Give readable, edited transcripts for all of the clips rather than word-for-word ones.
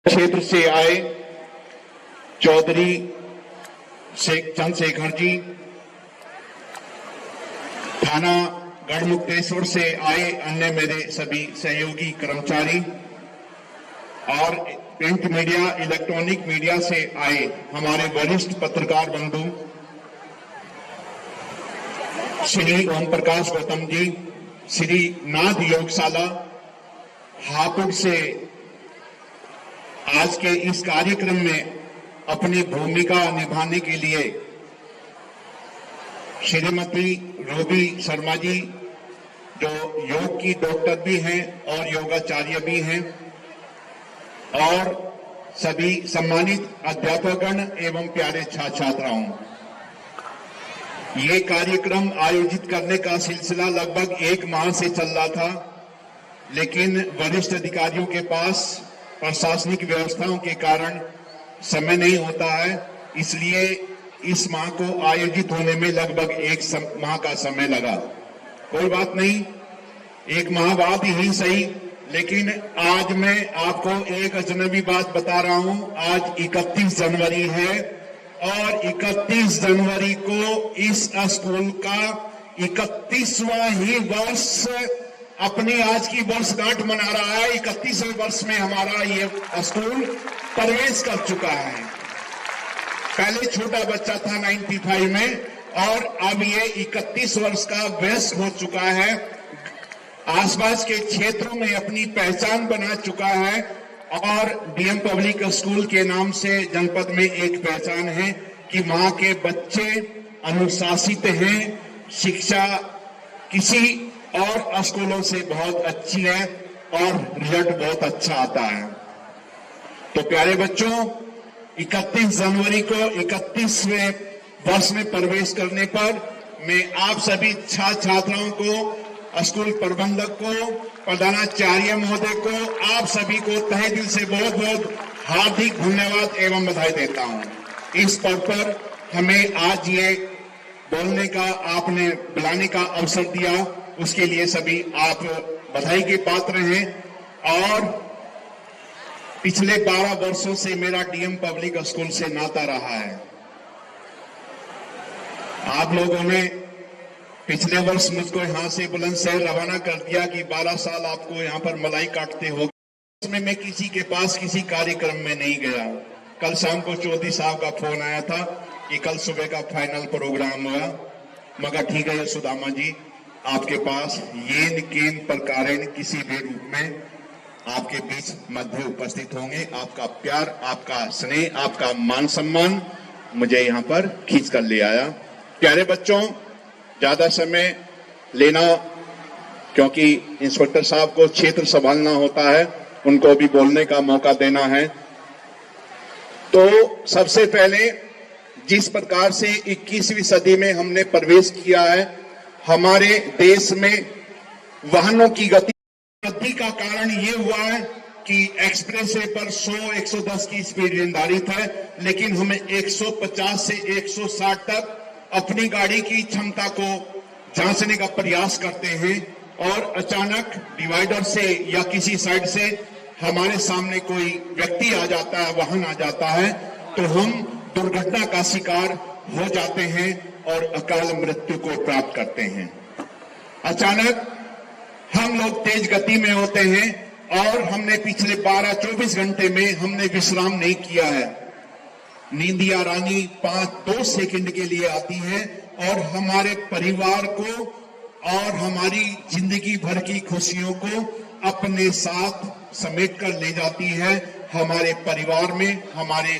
क्षेत्र से आए चौधरी चंद्रशेखर जी, थाना गढ़मुक्तेश्वर से आए अन्य मेरे सभी सहयोगी कर्मचारी और प्रिंट मीडिया, इलेक्ट्रॉनिक मीडिया से आए हमारे वरिष्ठ पत्रकार बंधु श्री ओम प्रकाश गौतम जी, श्री नाथ योगशाला हापुड़ से आज के इस कार्यक्रम में अपनी भूमिका निभाने के लिए श्रीमती रूबी शर्मा जी, जो योग की डॉक्टर भी हैं और योगाचार्य भी हैं, और सभी सम्मानित अध्यापकगण एवं प्यारे छात्र छात्राओं। ये कार्यक्रम आयोजित करने का सिलसिला लगभग 1 माह से चल रहा था, लेकिन वरिष्ठ अधिकारियों के पास प्रशासनिक व्यवस्थाओं के कारण समय नहीं होता है, इसलिए इस माह को आयोजित होने में लगभग 1 माह का समय लगा। कोई बात नहीं, 1 माह बाद ही सही, लेकिन आज मैं आपको एक अजनबी बात बता रहा हूं। आज 31 जनवरी है और 31 जनवरी को इस स्कूल का 31वां ही वर्ष अपनी आज की वर्षगांठ मना रहा है। 31वें वर्ष में हमारा ये स्कूल प्रवेश कर चुका है। पहले छोटा बच्चा था 95 में और अब ये 31 वर्ष का वयस्क हो चुका है। आसपास के क्षेत्रों में अपनी पहचान बना चुका है और डीएम पब्लिक स्कूल के नाम से जनपद में एक पहचान है कि वहां के बच्चे अनुशासित हैं। शिक्षा किसी और स्कूलों से बहुत अच्छी है और रिजल्ट बहुत अच्छा आता है। तो प्यारे बच्चों, 31 जनवरी को 31वें वर्ष में प्रवेश करने पर मैं आप सभी छात्र छात्राओं को, स्कूल प्रबंधक को, प्रधानाचार्य महोदय को, आप सभी को तहे दिल से बहुत बहुत हार्दिक धन्यवाद एवं बधाई देता हूं। इस पद पर हमें आज ये बोलने का, आपने बुलाने का अवसर दिया, उसके लिए सभी आप बधाई के पात्र हैं। और पिछले 12 वर्षों से मेरा डीएम पब्लिक स्कूल से नाता रहा है। आप लोगों ने पिछले वर्ष मुझको यहां से बुलंदशहर रवाना कर दिया कि 12 साल आपको यहां पर मलाई काटते हो। उसमें मैं किसी के पास किसी कार्यक्रम में नहीं गया। कल शाम को चौधरी साहब का फोन आया था कि कल सुबह का फाइनल प्रोग्राम हुआ। मगर ठीक है सुदामा जी, आपके पास येन केन प्रकारेण किसी भी रूप में आपके बीच मध्य उपस्थित होंगे। आपका प्यार, आपका स्नेह, आपका मान सम्मान मुझे यहाँ पर खींच कर ले आया। प्यारे बच्चों, ज्यादा समय लेना, क्योंकि इंस्पेक्टर साहब को क्षेत्र संभालना होता है, उनको भी बोलने का मौका देना है। तो सबसे पहले जिस प्रकार से 21वीं सदी में हमने प्रवेश किया है, हमारे देश में वाहनों की गति का कारण ये हुआ है कि एक्सप्रेस वे पर 100-110 की स्पीड निर्धारित है, लेकिन हमें 150 से 160 तक अपनी गाड़ी की क्षमता को जांचने का प्रयास करते हैं और अचानक डिवाइडर से या किसी साइड से हमारे सामने कोई व्यक्ति आ जाता है, वाहन आ जाता है, तो हम दुर्घटना का शिकार हो जाते हैं और अकाल मृत्यु को प्राप्त करते हैं। अचानक हम लोग तेज गति में होते हैं और हमने पिछले 12-24 घंटे में हमने विश्राम नहीं किया है। नींदिया रानी 5-2 सेकंड के लिए आती है और हमारे परिवार को और हमारी जिंदगी भर की खुशियों को अपने साथ समेट कर ले जाती है। हमारे परिवार में, हमारे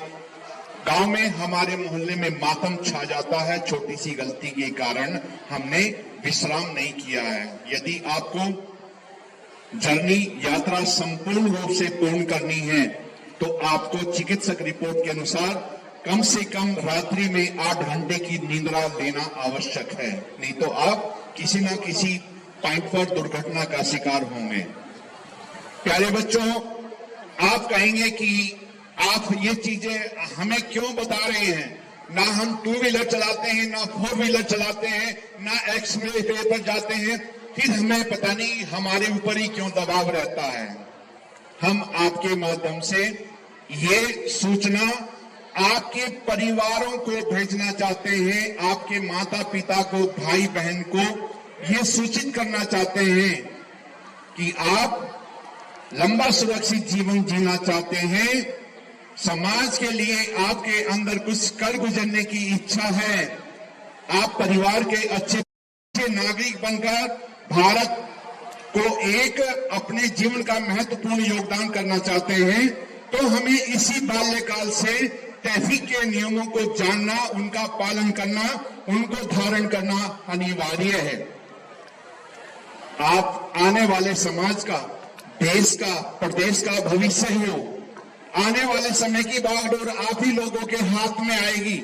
गांव में, हमारे मोहल्ले में मातम छा जाता है। छोटी सी गलती के कारण हमने विश्राम नहीं किया है। यदि आपको जर्नी, यात्रा संपूर्ण रूप से पूर्ण करनी है तो आपको चिकित्सक रिपोर्ट के अनुसार कम से कम रात्रि में 8 घंटे की निद्रा लेना आवश्यक है, नहीं तो आप किसी न किसी पॉइंट पर दुर्घटना का शिकार होंगे। प्यारे बच्चों, आप कहेंगे कि आप ये चीजें हमें क्यों बता रहे हैं? ना हम 2 व्हीलर चलाते हैं, ना 4 व्हीलर चलाते हैं, ना एक्सप्रेस वे पर जाते हैं, फिर हमें पता नहीं हमारे ऊपर ही क्यों दबाव रहता है। हम आपके माध्यम से ये सूचना आपके परिवारों को भेजना चाहते हैं, आपके माता पिता को, भाई बहन को ये सूचित करना चाहते हैं कि आप लंबा सुरक्षित जीवन जीना चाहते हैं, समाज के लिए आपके अंदर कुछ कर गुजरने की इच्छा है, आप परिवार के अच्छे नागरिक बनकर भारत को एक अपने जीवन का महत्वपूर्ण योगदान करना चाहते हैं, तो हमें इसी बाल्यकाल से ट्रैफिक के नियमों को जानना, उनका पालन करना, उनको धारण करना अनिवार्य है। आप आने वाले समाज का, देश का, प्रदेश का भविष्य ही हो। आने वाले समय की बागडोर आप ही लोगों के हाथ में आएगी।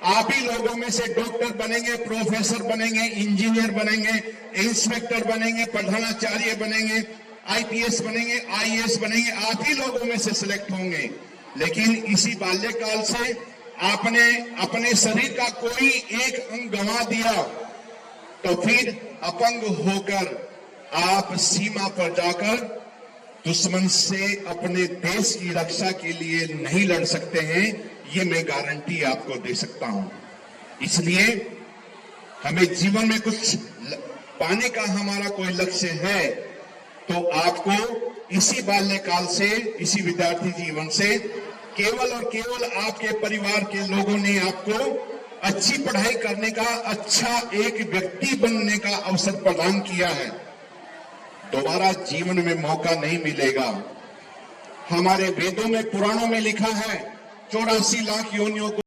आप ही लोगों में से डॉक्टर बनेंगे, प्रोफेसर बनेंगे, इंजीनियर बनेंगे, इंस्पेक्टर बनेंगे, प्रधानाचार्य बनेंगे, आईपीएस बनेंगे, आईएएस बनेंगे, आप ही लोगों में से सिलेक्ट होंगे। लेकिन इसी बाल्यकाल से आपने अपने शरीर का कोई एक अंग गंवा दिया तो फिर अपंग होकर आप सीमा पर जाकर दुश्मन से अपने देश की रक्षा के लिए नहीं लड़ सकते हैं, ये मैं गारंटी आपको दे सकता हूं। इसलिए हमें जीवन में कुछ पाने का हमारा कोई लक्ष्य है तो आपको इसी बाल्यकाल से, इसी विद्यार्थी जीवन से केवल और केवल आपके परिवार के लोगों ने आपको अच्छी पढ़ाई करने का, अच्छा एक व्यक्ति बनने का अवसर प्रदान किया है। दोबारा जीवन में मौका नहीं मिलेगा। हमारे वेदों में, पुराणों में लिखा है 84 लाख योनियों को